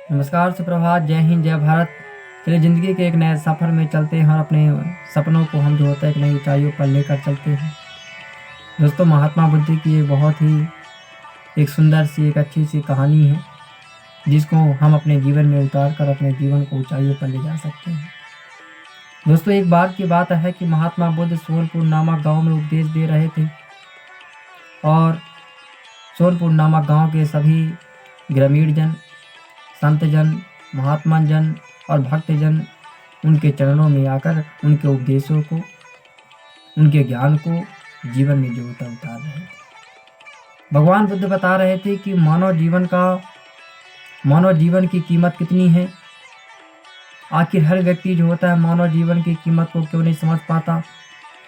नमस्कार, सुप्रभात, जय हिंद, जय भारत। चलिए ज़िंदगी के एक नए सफ़र में चलते हैं और अपने सपनों को हम जो होता है एक नई ऊंचाइयों पर लेकर चलते हैं। दोस्तों, महात्मा बुद्ध की एक बहुत ही एक सुंदर सी एक अच्छी सी कहानी है जिसको हम अपने जीवन में उतार कर अपने जीवन को ऊंचाइयों पर ले जा सकते हैं। दोस्तों, एक बार की बात है कि महात्मा बुद्ध सोनपुर नामक गांव में उपदेश दे रहे थे और सोनपुर नामक गांव के सभी ग्रामीण जन, संतजन, महात्माजन और भक्तजन उनके चरणों में आकर उनके उपदेशों को, उनके ज्ञान को जीवन में जो होता उतार रहे थे। भगवान बुद्ध बता रहे थे कि मानव जीवन की कीमत कितनी है। आखिर हर व्यक्ति जो होता है मानव जीवन की कीमत को क्यों नहीं समझ पाता।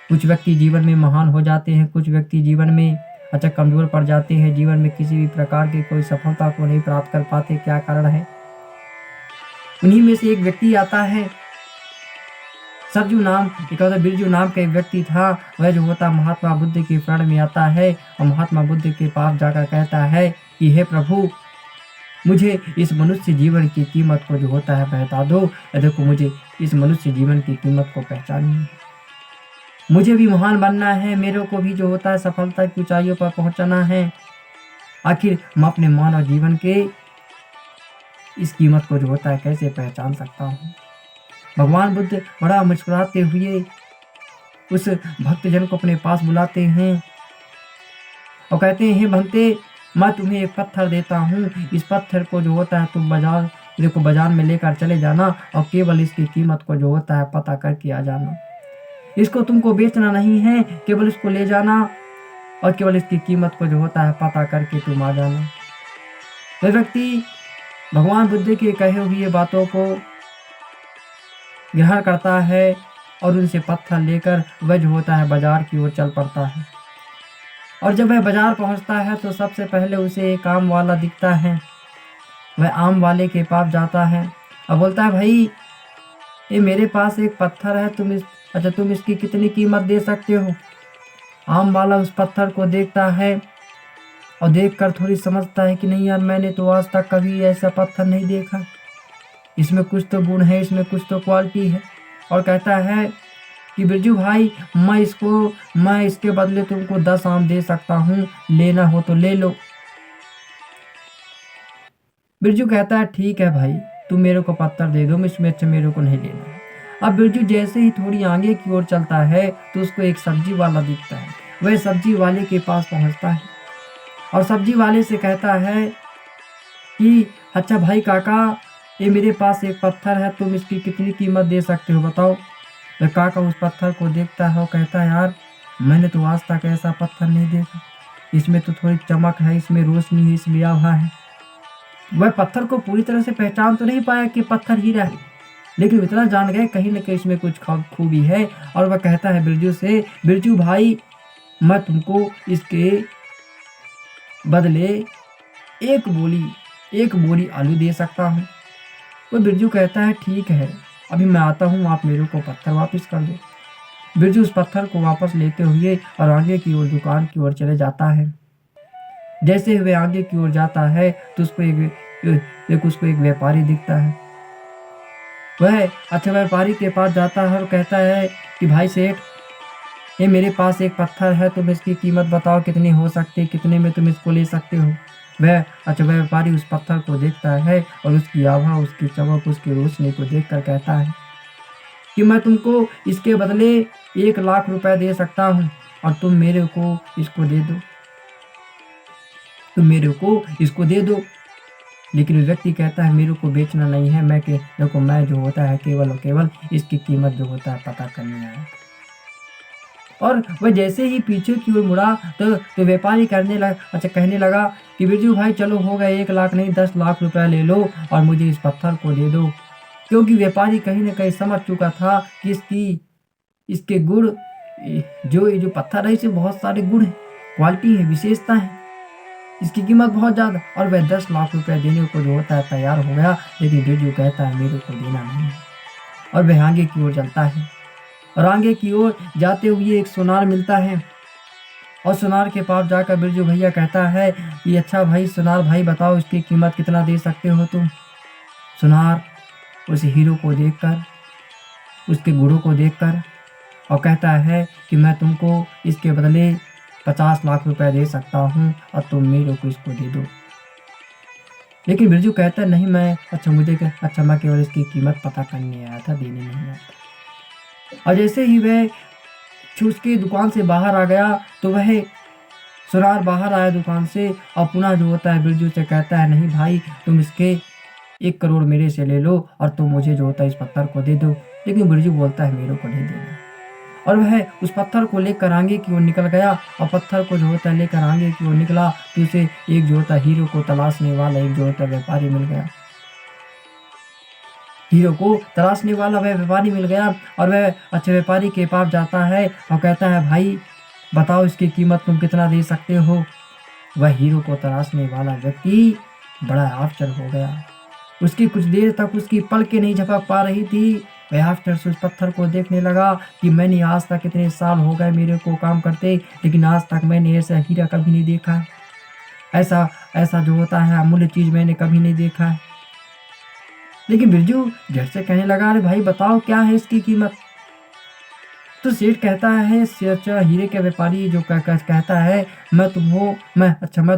कुछ व्यक्ति जीवन में महान हो जाते हैं, कुछ व्यक्ति जीवन में कमज़ोर पड़ जाते हैं, जीवन में किसी भी प्रकार की कोई सफलता को नहीं प्राप्त कर पाते। क्या कारण है? उन्हीं में से एक व्यक्ति आता है, बिरजू नाम का एक व्यक्ति था। वह जो होता महात्मा बुद्ध की शरण में आता है और महात्मा बुद्ध के पास जाकर कहता है कि हे प्रभु, मुझे इस मनुष्य जीवन की कीमत को जो होता है बता दो। देखो, मुझे इस मनुष्य जीवन की कीमत को पहचाननी है, मुझे भी महान बनना है, मेरे को भी जो होता है सफलता की ऊंचाइयों पर पहुंचना है। आखिर मैं अपने मानव जीवन के इस कीमत को जो होता है कैसे पहचान सकता हूँ। भगवान बुद्ध बड़ा मुस्कुराते हुए उस भक्तजन को अपने पास बुलाते हैं और कहते हैं, हे भंते, मैं तुम्हें एक पत्थर देता हूँ। इस पत्थर को जो होता है तुम बाजार में लेकर चले जाना और केवल इसकी कीमत को जो होता है पता करके आ जाना। इसको तुमको बेचना नहीं है, केवल इसको ले जाना और केवल इसकी कीमत को जो होता है पता करके तुम आ जाना। वह व्यक्ति भगवान बुद्ध के कहे हुए बातों को ग्रहण करता है और उनसे पत्थर लेकर वह जो होता है बाजार की ओर चल पड़ता है। और जब वह बाजार पहुंचता है तो सबसे पहले उसे एक आम वाला दिखता है। वह आम वाले के पास जाता है और बोलता है, भाई, ये मेरे पास एक पत्थर है, तुम इसकी कितनी कीमत दे सकते हो? आम वाला उस पत्थर को देखता है और देखकर थोड़ी समझता है कि नहीं यार, मैंने तो आज तक कभी ऐसा पत्थर नहीं देखा, इसमें कुछ तो गुण है, इसमें कुछ तो क्वालिटी है। और कहता है कि बिरजू भाई, मैं इसके बदले तुमको 10 आम दे सकता हूँ, लेना हो तो ले लो। बिरजू कहता है, ठीक है भाई, तुम मेरे को पत्थर दे दो, इसमें अच्छा मेरे को नहीं लेना। अब बिरजू जैसे ही थोड़ी आगे की ओर चलता है तो उसको एक सब्जी वाला दिखता है। वह सब्जी वाले के पास पहुंचता है और सब्जी वाले से कहता है कि अच्छा भाई काका, ये मेरे पास एक पत्थर है, तुम इसकी कितनी कीमत दे सकते हो, बताओ। वह काका उस पत्थर को देखता है और कहता है, यार, मैंने तो आज तक ऐसा पत्थर नहीं देखा, इसमें तो थोड़ी चमक है, इसमें रोशनी है, इसमें आभा है। वह पत्थर को पूरी तरह से पहचान तो नहीं पाया कि पत्थर हीरा है, लेकिन इतना जान गए कहीं न कहीं इसमें कुछ खूबी है। और वह कहता है बिरजू से, बिरजू भाई, मैं तुमको इसके बदले एक बोरी आलू दे सकता हूँ। तो बिरजू कहता है, ठीक है, अभी मैं आता हूँ, आप मेरे को पत्थर वापस कर दो। बिरजू उस पत्थर को वापस लेते हुए और आगे की ओर दुकान की ओर चले जाता है। जैसे हुए आगे की ओर जाता है तो उसको एक व्यापारी दिखता है। वह व्यापारी के पास जाता है और कहता है कि भाई सेठ, ये मेरे पास एक पत्थर है, तुम इसकी कीमत बताओ कितनी हो सकती है, कितने में तुम इसको ले सकते हो। वह व्यापारी उस पत्थर को देखता है और उसकी आभा, उसकी चमक, उसकी रोशनी को देखकर कहता है कि मैं तुमको इसके बदले 1 लाख रुपए दे सकता हूँ और तुम मेरे को इसको दे दो। लेकिन व्यक्ति कहता है, मेरे को बेचना नहीं है, मैं जो होता है केवल और केवल इसकी कीमत जो होता है पता करनी है। और वह जैसे ही पीछे की ओर मुड़ा तो व्यापारी कहने लगा कि बिरजू भाई, चलो हो गए, 1 लाख नहीं 10 लाख रुपए ले लो और मुझे इस पत्थर को दे दो। क्योंकि व्यापारी कहीं न कहीं समझ चुका था कि इसके गुण, जो पत्थर है, इसमें बहुत सारे गुण हैं, क्वालिटी है, विशेषता है, इसकी कीमत बहुत ज़्यादा। और वह 10 लाख रुपए देने को जो होता है तैयार हो गया, लेकिन बिरजू कहता है, मेरे को देना नहीं है। और वह आगे की ओर चलता है और आगे की ओर जाते हुए एक सुनार मिलता है और सुनार के पास जाकर बिरजू भैया कहता है कि अच्छा भाई सुनार भाई, बताओ इसकी कीमत कितना दे सकते हो तुम। सुनार उस हीरो को देखकर, उसके गुणों को देखकर और कहता है कि मैं तुमको इसके बदले 50 लाख रुपए दे सकता हूँ और तुम मेरे को इसको दे दो। लेकिन बिरजू कहता है नहीं, मैं मैं केवल इसकी कीमत पता करने आया था, देने नहीं आया था। और जैसे ही वह उसकी दुकान से बाहर आ गया तो वह सुनार बाहर आया दुकान से और पुनः जो होता है बिरजू से कहता है नहीं भाई, तुम इसके 1 करोड़ मेरे से ले लो और तुम मुझे जो होता है इस पत्थर को दे दो। लेकिन बिरजू बोलता है मेरे को नहीं देना। और वह उस पत्थर को लेकर आगे की ओर निकल गया और पत्थर को जो होता है लेकर आगे की ओर निकला तो उसे एक जो होता है हीरो को तलाशने वाला एक जो होता है व्यापारी मिल गया। हीरो को तलाशने वाला वह व्यापारी मिल गया और वह अच्छे व्यापारी के पास जाता है और कहता है भाई बताओ इसकी कीमत तुम कितना दे सकते हो। वह हीरो को तलाशने वाला व्यक्ति बड़ा आश्चर्य हो गया। उसकी कुछ देर तक उसकी पलकें नहीं झपक पा रही थी। वह आश्चर्य से उस पत्थर को देखने लगा कि मैंने आज तक इतने साल हो गए मेरे को काम करते, लेकिन आज तक मैंने ऐसा हीरा कभी नहीं देखा है। ऐसा जो होता है अमूल्य चीज मैंने कभी नहीं देखा है। लेकिन बिरजू झट से कहने लगा अरे भाई बताओ क्या है इसकी कीमत। तो सेठ कहता है हीरे के व्यापारी जो कहता है मैं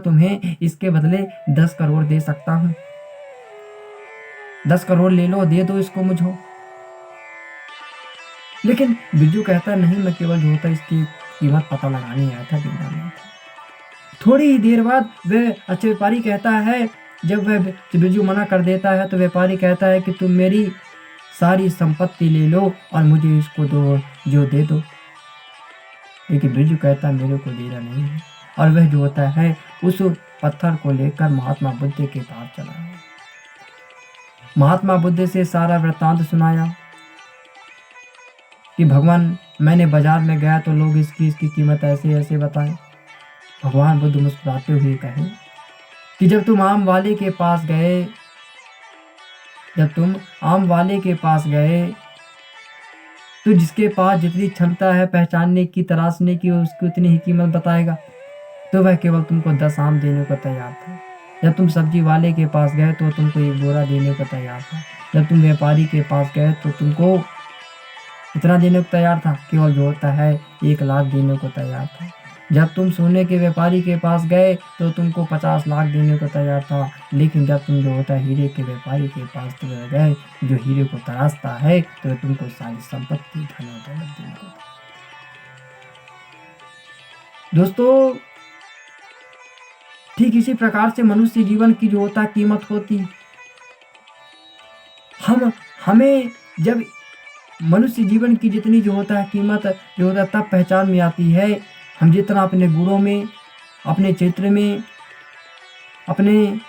तुम्हें इसके बदले 10 करोड़ दे सकता हूँ। 10 करोड़ ले लो, दे दो इसको मुझे। लेकिन बिरजू कहता है नहीं, मैं केवल जो होता है इसकी कीमत पता लगाने आया था, देना नहीं था। थोड़ी ही देर बाद वह अच्छे व्यापारी कहता है, जब बिरजू मना कर देता है तो व्यापारी कहता है कि तुम मेरी सारी संपत्ति ले लो और मुझे इसको दे दो। लेकिन बिरजू कहता है मेरे को देना नहीं है। और वह जो होता है उस पत्थर को लेकर महात्मा बुद्ध के पास चला गया। महात्मा बुद्ध से सारा वृत्तांत सुनाया कि भगवान मैंने बाजार में गया तो लोग इसकी कीमत ऐसे ऐसे बताए। भगवान बुद्ध मुस्कुराते हुए कहे कि जब तुम आम वाले के पास गए तो जिसके पास जितनी क्षमता है पहचानने की, तराशने की, उसकी उतनी ही कीमत बताएगा। तो वह केवल तुमको 10 आम देने को तैयार था। जब तुम सब्जी वाले के पास गए तो तुमको 1 बोरा देने को तैयार था। जब तुम व्यापारी के पास गए तो तुमको इतना देने को तैयार था, केवल जो होता है 1 लाख देने को तैयार था। जब तुम सोने के व्यापारी के पास गए तो तुमको 50 लाख देने को तैयार था। लेकिन जब तुम जो होता है हीरे के व्यापारी के पास गए जो हीरे को तराशता है तो तुमको सारी संपत्ति धन और दौलत देने को। दोस्तों ठीक इसी प्रकार से मनुष्य जीवन की जो होता है कीमत होती। हमें जब मनुष्य जीवन की जितनी जो होता है कीमत जो होता है तब पहचान में आती है, हम जितना अपने गुणों में, अपने चरित्र में, अपने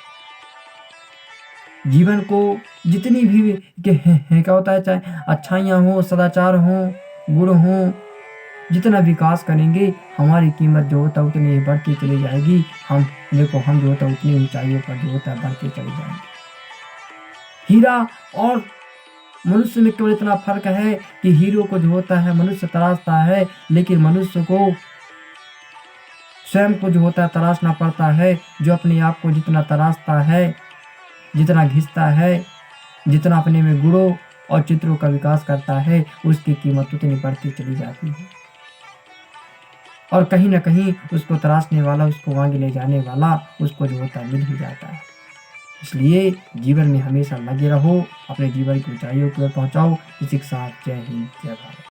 जीवन को जितनी भी क्या होता है, चाहे अच्छाइयाँ हो, सदाचार हो, गुण हो, जितना विकास करेंगे हमारी कीमत जो होता है उतनी ही बढ़ती चली जाएगी। हम जो होता है उतनी ऊंचाइयों पर जो होता है बढ़ते चले जाएंगे। हीरा और मनुष्य में केवल इतना फर्क है कि हीरो को जो होता है मनुष्य तराशता है, लेकिन मनुष्य को स्वयं को जो होता है तराशना पड़ता है। जो अपने आप को जितना तराशता है, जितना घिसता है, जितना अपने में गुणों और चित्रों का विकास करता है, उसकी कीमत उतनी बढ़ती चली जाती है। और कहीं न कहीं उसको तराशने वाला, उसको आगे ले जाने वाला उसको जो होता है मिल ही जाता है। इसलिए जीवन में हमेशा लगे रहो, अपने जीवन की ऊंचाइयों की ओर पहुंचाओ। इसी के साथ जय हिंद, जय भारत।